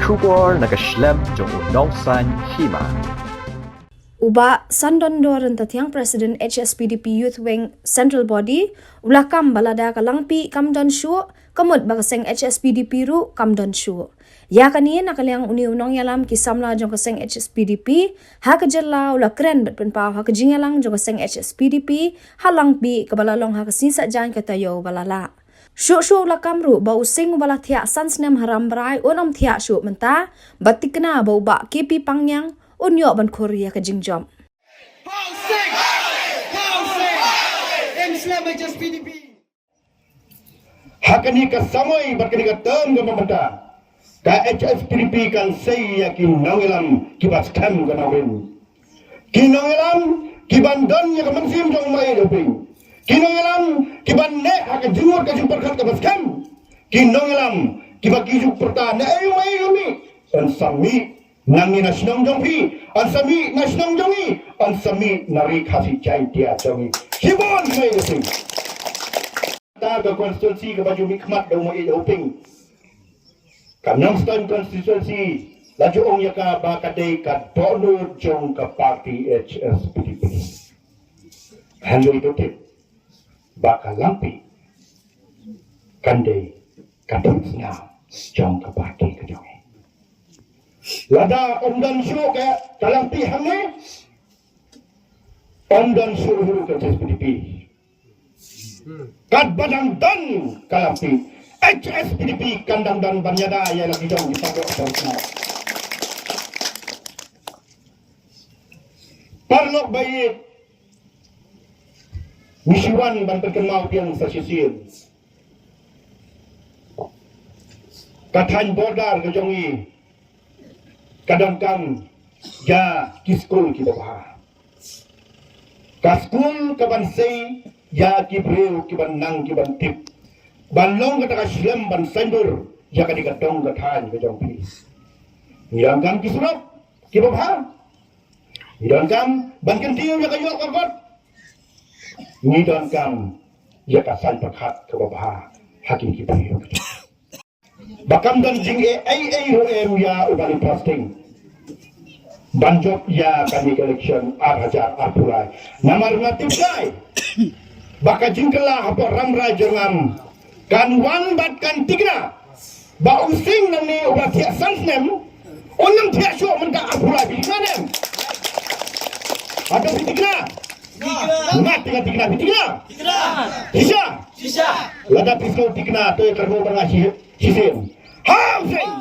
Kubor nakaslem jong unongsan hima. Uba Sandandoran Tatiang President HSPDP Youth Wing Central Body ulakam balada kalangpi kamdon shu kamut bakaseng HSPDP ru kamdon shu. Ya kani nakaliang uni unong yalam kisamla jong kaseng HSPDP ha kejela ula kren bet penpau ha kejingalang jong kaseng HSPDP halangpi kabalalong ha kasisa jan katayo balala. Syuk ulakam ru bau sing bala thia sansnem haram brai onam thia syuk menta batikna bau ba kipi pangyang unyo ban Korea ke jingjom. Hakani ka samoi bakani ka term ga mamata. Ka HSPDP kan say yakin nangilam kibas kam ga nawin. Kinangilam kiban don ya mansim jong mai doping. Kinangilam kiban ne hak jumur ka jimpar khat ka bas kam. Kinangilam kibakijuk perta na ayu mai yumi. San sami nangi nasionong jongpi, ansami nasionong jongi, ansami nari kasi cai dia jongi. Hibon mai doping. Ta ke konstitusi ke baju mikmat dau mai doping. Kanang stand konstitusi laju ong yaka bakadei ka donor jong ka parti HSPDP. Hando itu tip bakal lampi kandei kadang jong ka parti ke jongi. Lada omdan syuk ke dalam pihak ni omdan syuk huru ke HSPDP kat badang dan kalampi HSPDP kandang dan banyada yang lagi jauh di panggung bersama parlok baik misiwan ban perkenal yang sasisir katan bordar ke jongi kadang-kadang ya kiskul kita bahas. Kaskul kaban say ya kibril kiban nang kiban tip. Banlong kata kaslam ban sendur ya kadikatong katan kajong pis. Nirangkam kisurap kiba bahas. Nirangkam ban kentiu ya kayol kakot. Nirangkam ya kasan pakat kiba bahas. Hakim kibril. Bakam dan jing ai ya ubali posting banjok ya kami election arhajar apulai namar natif kai baka jingkela apa ramra jangan kan wan bat kan tigna ba using nami ubati sansnem onam thia sho menta apulai binanem ada tigna ngat tigna Sisa lada pisau tigna to karmo bangasi sisin housing